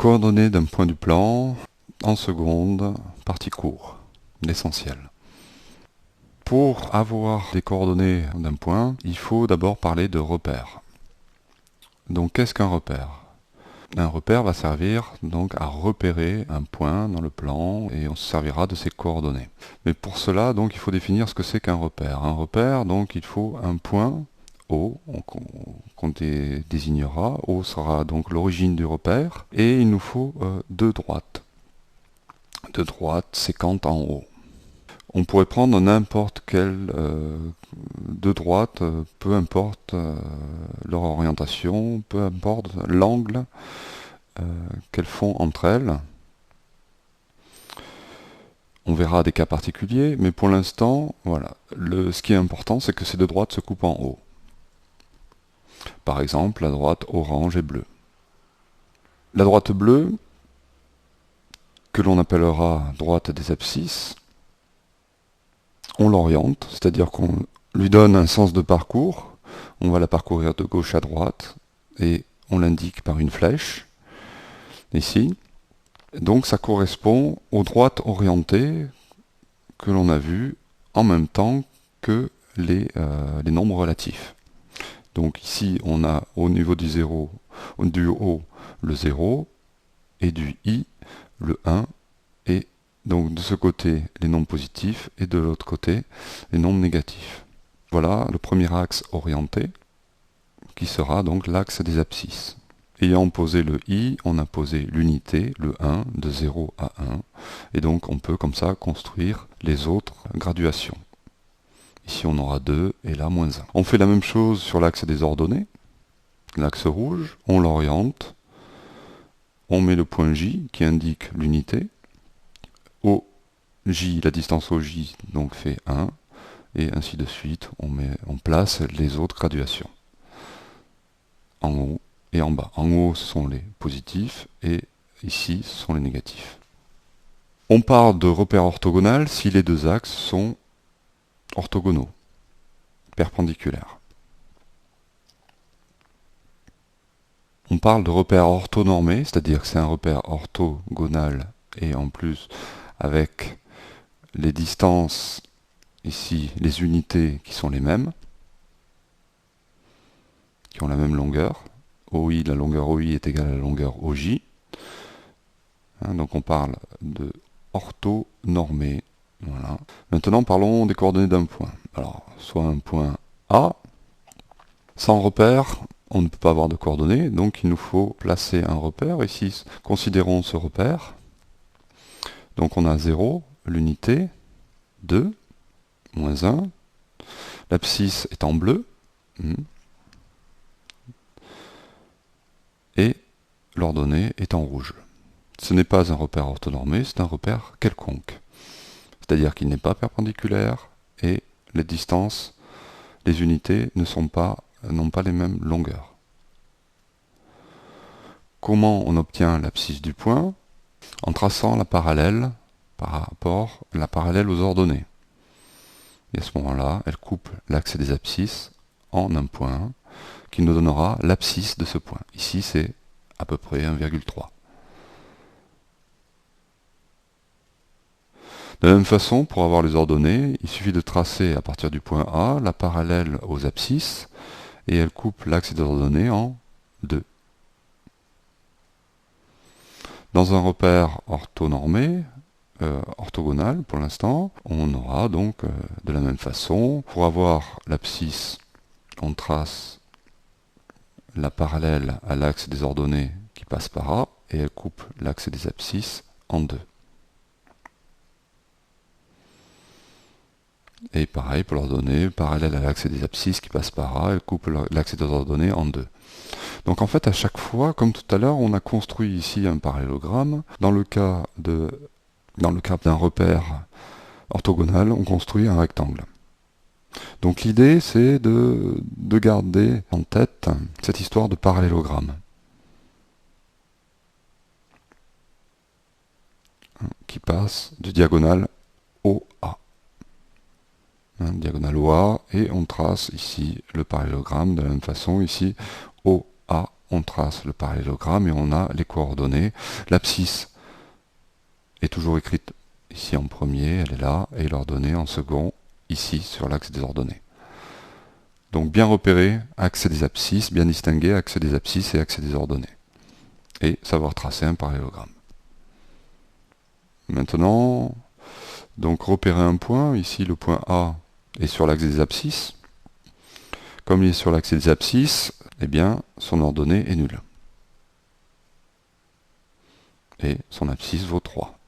Coordonnées d'un point du plan, en seconde, partie court, l'essentiel. Pour avoir les coordonnées d'un point, il faut d'abord parler de repères. Donc qu'est-ce qu'un repère? Un repère va servir donc à repérer un point dans le plan et on se servira de ses coordonnées. Mais pour cela, donc, il faut définir ce que c'est qu'un repère. Un repère, donc, il faut un point O qu'on désignera. O sera donc l'origine du repère et il nous faut deux droites. Deux droites séquentes en haut. On pourrait prendre n'importe quelle deux droites, peu importe leur orientation, peu importe l'angle qu'elles font entre elles. On verra des cas particuliers, mais pour l'instant, voilà. Ce qui est important, c'est que ces deux droites se coupent en haut. Par exemple, la droite orange et bleue. La droite bleue, que l'on appellera droite des abscisses, on l'oriente, c'est-à-dire qu'on lui donne un sens de parcours. On va la parcourir de gauche à droite et on l'indique par une flèche, ici. Donc ça correspond aux droites orientées que l'on a vues en même temps que les nombres relatifs. Donc ici on a au niveau du 0, du haut le 0 et du i le 1 et donc de ce côté les nombres positifs et de l'autre côté les nombres négatifs. Voilà le premier axe orienté qui sera donc l'axe des abscisses. Ayant posé le i, on a posé l'unité, le 1, de 0 à 1, et donc on peut comme ça construire les autres graduations. Ici on aura 2 et là moins 1. On fait la même chose sur l'axe des ordonnées, l'axe rouge, on l'oriente, on met le point J qui indique l'unité, au J, la distance au J donc fait 1, et ainsi de suite, on place les autres graduations. En haut et en bas. En haut, ce sont les positifs, et ici, ce sont les négatifs. On parle de repère orthogonal si les deux axes sont orthogonaux, perpendiculaires. On parle de repère orthonormé, c'est-à-dire que c'est un repère orthogonal, et en plus, avec les distances, ici, les unités qui sont les mêmes, qui ont la même longueur. OI, la longueur OI est égale à la longueur OJ. Donc on parle de orthonormé. Voilà. Maintenant parlons des coordonnées d'un point. Alors, soit un point A. Sans repère, on ne peut pas avoir de coordonnées, donc il nous faut placer un repère. Ici, considérons ce repère. Donc on a 0, l'unité, 2, moins 1. L'abscisse est en bleu. Et l'ordonnée est en rouge. Ce n'est pas un repère orthonormé, c'est un repère quelconque. C'est-à-dire qu'il n'est pas perpendiculaire et les distances, les unités n'ont pas les mêmes longueurs. Comment on obtient l'abscisse du point? En traçant la parallèle par rapport à la parallèle aux ordonnées. Et à ce moment-là, elle coupe l'axe des abscisses en un point qui nous donnera l'abscisse de ce point. Ici, c'est à peu près 1,3. De la même façon, pour avoir les ordonnées, il suffit de tracer à partir du point A la parallèle aux abscisses et elle coupe l'axe des ordonnées en 2. Dans un repère orthonormé, orthogonal pour l'instant, on aura donc de la même façon, pour avoir l'abscisse, on trace la parallèle à l'axe des ordonnées qui passe par A et elle coupe l'axe des abscisses en 2. Et pareil pour l'ordonnée, parallèle à l'axe des abscisses qui passe par A, elle coupe l'axe des ordonnées en 2. Donc en fait, à chaque fois, comme tout à l'heure, on a construit ici un parallélogramme. Dans le cas d'un repère orthogonal, on construit un rectangle. Donc l'idée, c'est de garder en tête cette histoire de parallélogramme qui passe de diagonale OA. Diagonale OA, et on trace ici le parallélogramme de la même façon, ici OA on trace le parallélogramme et on a les coordonnées. L'abscisse est toujours écrite ici en premier, elle est là, et l'ordonnée en second, ici sur l'axe des ordonnées. Donc bien repérer axe des abscisses, bien distinguer axe des abscisses et axe des ordonnées. Et savoir tracer un parallélogramme. Maintenant, donc repérer un point, ici le point A est sur l'axe des abscisses. Comme il est sur l'axe des abscisses, eh bien son ordonnée est nulle. Et son abscisse vaut 3.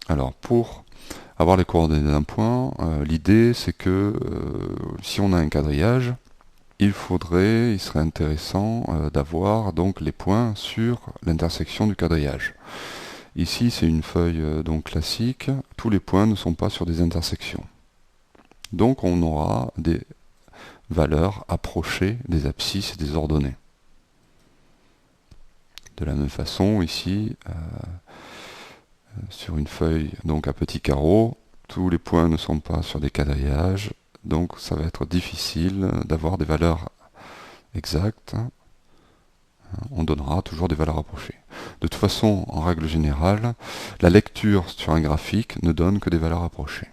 Alors pour avoir les coordonnées d'un point, l'idée c'est que si on a un quadrillage, il serait intéressant d'avoir donc les points sur l'intersection du quadrillage. Ici c'est une feuille donc classique, tous les points ne sont pas sur des intersections. Donc on aura des valeurs approchées des abscisses et des ordonnées. De la même façon ici, sur une feuille donc à petits carreaux, tous les points ne sont pas sur des quadrillages, donc ça va être difficile d'avoir des valeurs exactes. On donnera toujours des valeurs approchées. De toute façon, en règle générale, la lecture sur un graphique ne donne que des valeurs approchées.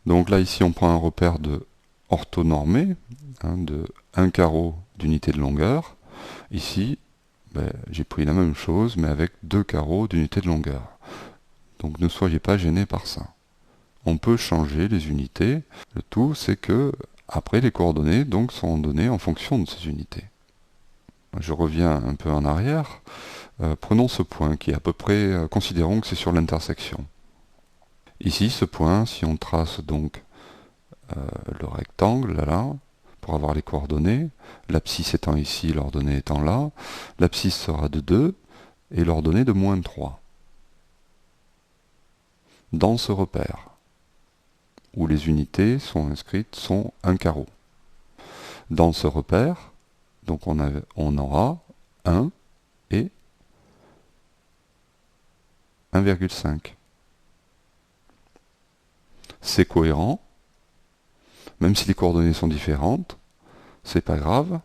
Donc là, ici, on prend un repère de orthonormé, de 1 carreau d'unité de longueur. Ici, j'ai pris la même chose, mais avec 2 carreaux d'unité de longueur. Donc ne soyez pas gênés par ça. On peut changer les unités. Le tout, c'est que après les coordonnées donc sont données en fonction de ces unités. Je reviens un peu en arrière. Prenons ce point qui est à peu près, considérons que c'est sur l'intersection. Ici, ce point, si on trace donc le rectangle, là, pour avoir les coordonnées, l'abscisse étant ici, l'ordonnée étant là, l'abscisse sera de 2 et l'ordonnée de moins 3. Dans ce repère, où les unités sont inscrites, sont 1 carreau. Dans ce repère, donc on aura 1 et 1,5. C'est cohérent, même si les coordonnées sont différentes, c'est pas grave,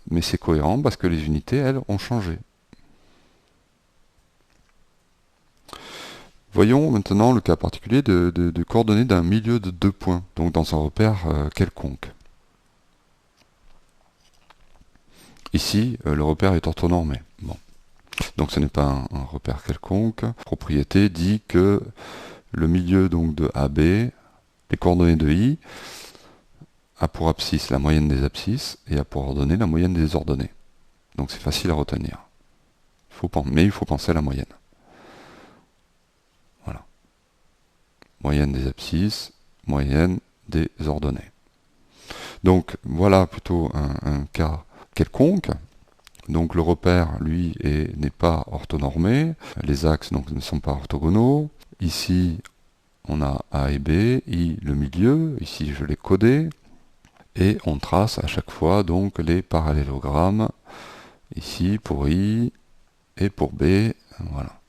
mais c'est cohérent parce que les unités, elles, ont changé. Voyons maintenant le cas particulier de coordonnées d'un milieu de 2 points, donc dans un repère quelconque. Ici, le repère est orthonormé. Bon. Donc ce n'est pas un repère quelconque. La propriété dit que le milieu donc de AB, les coordonnées de I, a pour abscisse la moyenne des abscisses et a pour ordonnée la moyenne des ordonnées. Donc c'est facile à retenir. Mais il faut penser à la moyenne. Voilà. Moyenne des abscisses, moyenne des ordonnées. Donc voilà plutôt un cas quelconque. Donc le repère, lui, n'est pas orthonormé. Les axes donc, ne sont pas orthogonaux. Ici, on a A et B, I le milieu. Ici, je l'ai codé. Et on trace à chaque fois donc les parallélogrammes. Ici pour I et pour B. Voilà.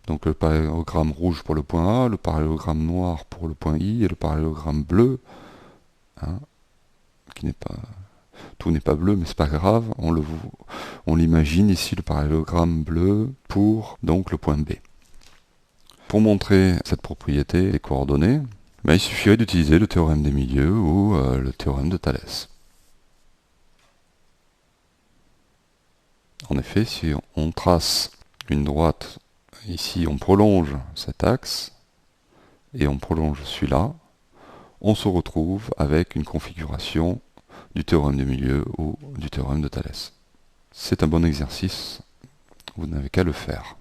Donc le parallélogramme rouge pour le point A, le parallélogramme noir pour le point I et le parallélogramme bleu, qui n'est pas... Tout n'est pas bleu, mais c'est pas grave. On l'imagine ici le parallélogramme bleu pour donc le point B. Pour montrer cette propriété des coordonnées, il suffirait d'utiliser le théorème des milieux ou le théorème de Thalès. En effet, si on trace une droite, ici on prolonge cet axe, et on prolonge celui-là, on se retrouve avec une configuration du théorème du milieu ou du théorème de Thalès. C'est un bon exercice, vous n'avez qu'à le faire.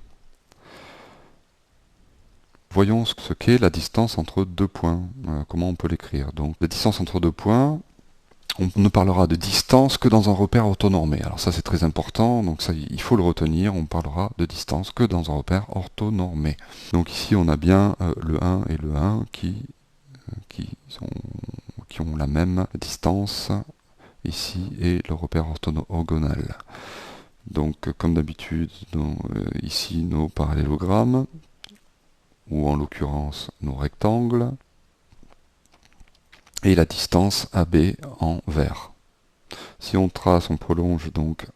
Voyons ce qu'est la distance entre 2 points, comment on peut l'écrire. Donc la distance entre 2 points, on ne parlera de distance que dans un repère orthonormé. Alors ça c'est très important, donc ça il faut le retenir, on parlera de distance que dans un repère orthonormé. Donc ici on a bien le 1 et le 1 qui ont la même distance ici et le repère orthogonal. Donc comme d'habitude, ici nos parallélogrammes. ou en l'occurrence nos rectangles, et la distance AB en vert. Si on trace, on prolonge donc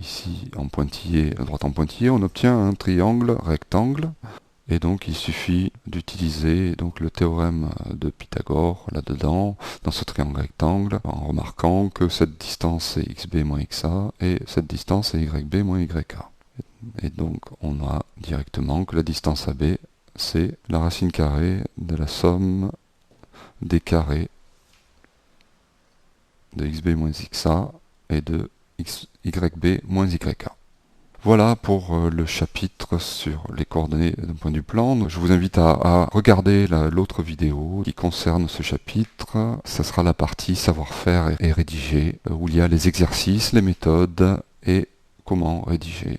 ici en pointillé, à droite en pointillé, on obtient un triangle rectangle. Et donc il suffit d'utiliser donc le théorème de Pythagore là-dedans, dans ce triangle rectangle, en remarquant que cette distance est xb moins xa et cette distance est yb moins yk. Et donc on a directement que la distance AB, c'est la racine carrée de la somme des carrés de xb moins xa et de yb moins yk. Voilà pour le chapitre sur les coordonnées d'un point du plan. Je vous invite à regarder l'autre vidéo qui concerne ce chapitre. Ça sera la partie savoir-faire et rédiger, où il y a les exercices, les méthodes et comment rédiger.